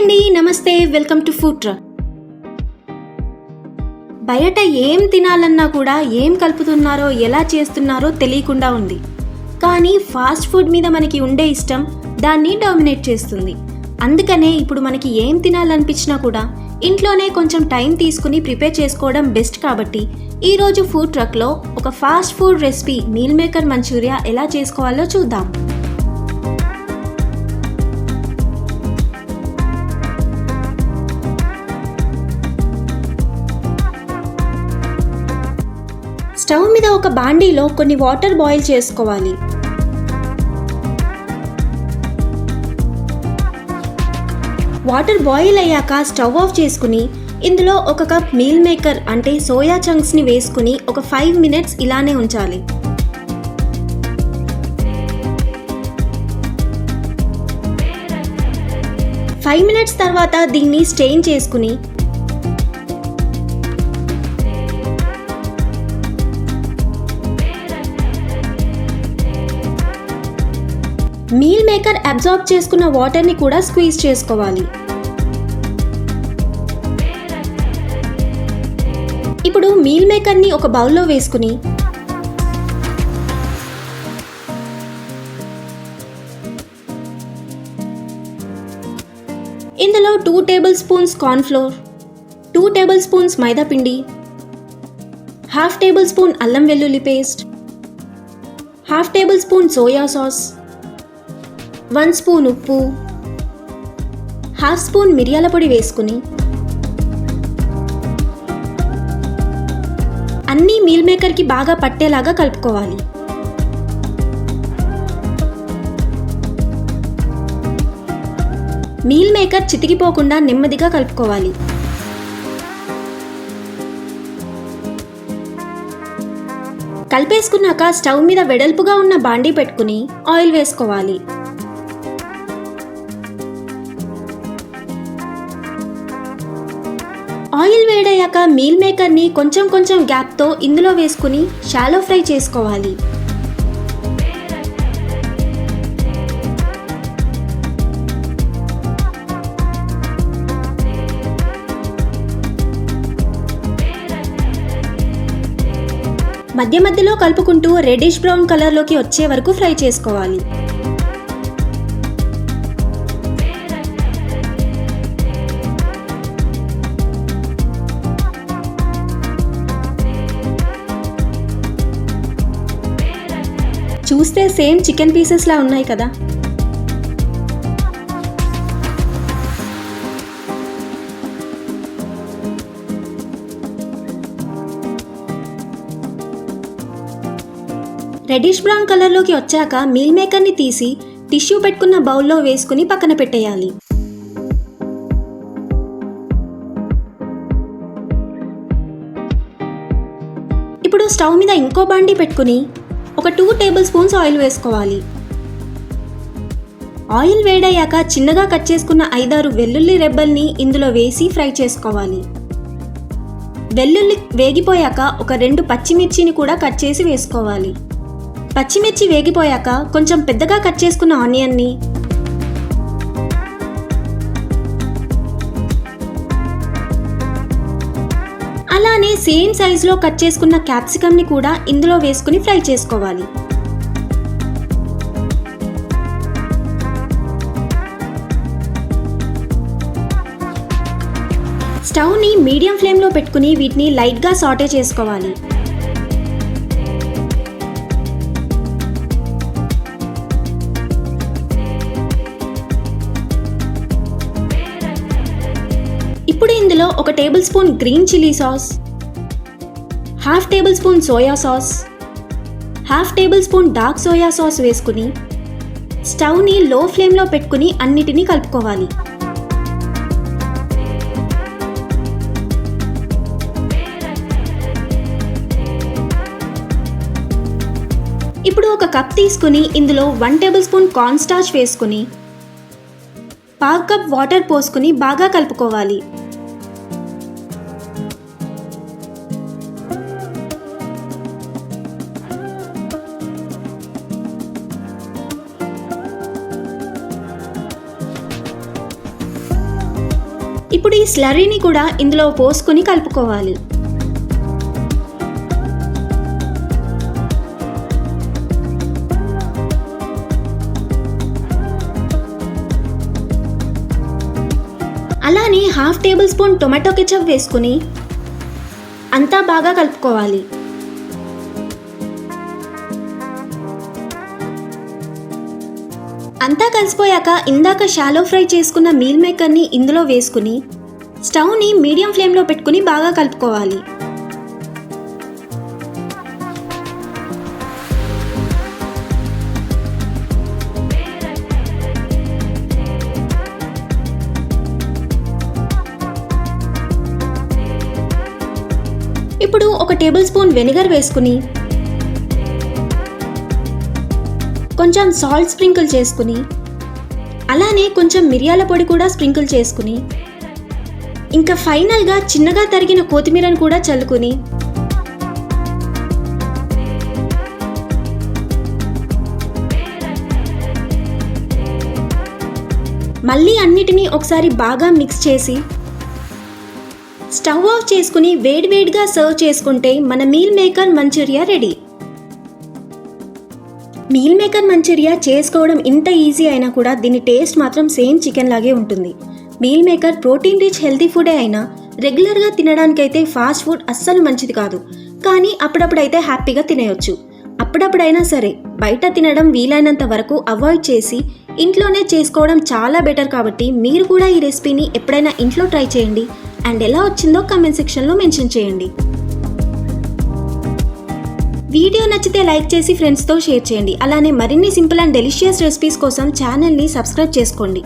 అండి, నమస్తే. Welcome to food truck. బయట ఏం తినాలన్నా కూడా ఏం కలుపుతున్నారో ఎలా చేస్తున్నారో తెలియకుండా ఉంది. కానీ ఫాస్ట్ ఫుడ్ మీద మనకి ఉండే ఇష్టం దాన్ని డామినేట్ చేస్తుంది. అందుకనే ఇప్పుడు మనకి ఏం తినాలనిపించినా కూడా ఇంట్లోనే కొంచెం టైం తీసుకుని ప్రిపేర్ చేసుకోవడం బెస్ట్. కాబట్టి ఈరోజు ఫుడ్ ట్రక్లో ఒక fast food recipe meal maker Manchuria ఎలా చేసుకోవాలో చూద్దాం. స్టవ్ మీద ఒక బాండీలో కొన్ని వాటర్ బాయిల్ చేసుకోవాలి. వాటర్ బాయిల్ అయ్యాక స్టవ్ ఆఫ్ చేసుకుని ఇందులో ఒక కప్ మీల్ మేకర్ అంటే సోయా చంక్స్ని వేసుకుని ఒక 5 మినిట్స్ ఇలానే ఉంచాలి. ఫైవ్ మినిట్స్ తర్వాత దీన్ని స్టెయిన్ చేసుకుని మీల్ మేకర్ అబ్జార్బ్ చేసుకున్న వాటర్ని కూడా స్క్వీజ్ చేసుకోవాలి. ఇప్పుడు మీల్ మేకర్ని ఒక బౌల్లో వేసుకుని ఇందులో 2 tablespoons cornflour, 2 tablespoons మైదా పిండి, 1/2 టేబుల్ స్పూన్ అల్లం వెల్లుల్లి paste, 1/2 tablespoon soya sauce, 1 spoon ఉప్పు, 1/2 స్పూన్ మిరియాల పొడి వేసుకుని అన్నీ మీల్ మేకర్కి బాగా పట్టేలాగా కలుపుకోవాలి. మీల్ మేకర్ చితికిపోకుండా నెమ్మదిగా కలుపుకోవాలి. కలిపేసుకున్నాక స్టవ్ మీద వెడల్పుగా ఉన్న బాండీ పెట్టుకుని ఆయిల్ వేసుకోవాలి. ఆయిల్ వేడయ్యాక మీల్ మేకర్ని కొంచెం కొంచెం గ్యాప్తో ఇందులో వేసుకుని షాలో ఫ్రై చేసుకోవాలి. మధ్య మధ్యలో కలుపుకుంటూ రెడ్డిష్ బ్రౌన్ కలర్లోకి వచ్చే వరకు ఫ్రై చేసుకోవాలి. చూస్తే సేమ్ చికెన్ పీసెస్ లా ఉన్నాయి కదా. రెడ్డిష్ బ్రౌన్ కలర్లోకి వచ్చాక మీల్ మేకర్ని తీసి టిష్యూ పెట్టుకున్న బౌల్లో వేసుకుని పక్కన పెట్టేయాలి. ఇప్పుడు స్టవ్ మీద ఇంకో బాండీ పెట్టుకుని ఒక 2 టేబుల్ స్పూన్స్ ఆయిల్ వేసుకోవాలి. ఆయిల్ వేడయ్యాక చిన్నగా కట్ చేసుకున్న 5-6 వెల్లుల్లి రెబ్బల్ని ఇందులో వేసి ఫ్రై చేసుకోవాలి. వెల్లుల్లి వేగిపోయాక ఒక 2 పచ్చిమిర్చిని కూడా కట్ చేసి వేసుకోవాలి. పచ్చిమిర్చి వేగిపోయాక కొంచెం పెద్దగా కట్ చేసుకున్న ఆనియన్ని, అలానే సేమ్ సైజులో కట్ చేసుకున్న క్యాప్సికమ్ని కూడా ఇందులో వేసుకుని ఫ్రై చేసుకోవాలి. స్టవ్ని మీడియం ఫ్లేమ్లో పెట్టుకుని వీటిని లైట్గా సాటే చేసుకోవాలి. ఇప్పుడు ఇందులో ఒక table spoon green chilli sauce, 1/2 tablespoon soya sauce, 1/2 table spoon dark soya sauce వేసుకుని స్టవ్ని లో ఫ్లేమ్లో పెట్టుకుని అన్నిటినీ కలుపుకోవాలి. ఇప్పుడు ఒక కప్ తీసుకుని ఇందులో 1 టేబుల్ స్పూన్ కార్న్ స్టార్చ్ వేసుకుని 1/2 కప్ వాటర్ పోసుకుని బాగా కలుపుకోవాలి. ఇప్పుడు ఈ స్లర్రీని కూడా ఇందులో పోసుకొని కలుపుకోవాలి. అలానే half table spoon tomato ketchup వేసుకుని అంతా బాగా కలుపుకోవాలి. అంతా కలిసిపోయాక ఇందాక షాలో ఫ్రై చేసుకున్న మీల్ మేకర్ని ఇందులో వేసుకుని స్టవ్ని మీడియం ఫ్లేమ్లో పెట్టుకుని బాగా కలుపుకోవాలి. ఇప్పుడు ఒక టేబుల్ స్పూన్ వెనిగర్ వేసుకుని కొంచెం సాల్ట్ స్ప్రింకిల్ చేసుకుని అలానే కొంచెం మిరియాల పొడి కూడా స్ప్రింకిల్ చేసుకుని ఇంకా ఫైనల్గా చిన్నగా తరిగిన కొత్తిమీరను కూడా చల్లుకుని మళ్ళీ అన్నిటినీ ఒకసారి బాగా మిక్స్ చేసి స్టవ్ ఆఫ్ చేసుకుని వేడివేడిగా సర్వ్ చేసుకుంటే మన meal maker Manchuria ready. Meal maker Manchuria చేసుకోవడం ఇంత ఈజీ అయినా కూడా దీని టేస్ట్ మాత్రం సేమ్ చికెన్ లాగే ఉంటుంది. Meal maker protein rich healthy ఫుడే అయినా రెగ్యులర్గా తినడానికైతే ఫాస్ట్ ఫుడ్ అస్సలు మంచిది కాదు. కానీ అప్పుడప్పుడైతే హ్యాపీగా తినేయొచ్చు. అప్పుడప్పుడైనా సరే బయట తినడం వీలైనంత వరకు అవాయిడ్ చేసి ఇంట్లోనే చేసుకోవడం చాలా బెటర్. కాబట్టి మీరు కూడా ఈ రెసిపీని ఎప్పుడైనా ఇంట్లో ట్రై చేయండి అండ్ ఎలా వచ్చిందో కామెంట్ సెక్షన్లో మెన్షన్ చేయండి. వీడియో నచ్చితే లైక్ చేసి ఫ్రెండ్స్తో షేర్ చేయండి. అలానే మరిన్ని సింపుల్ అండ్ డెలిషియస్ రెసిపీస్ కోసం ఛానల్ని సబ్స్క్రైబ్ చేసుకోండి.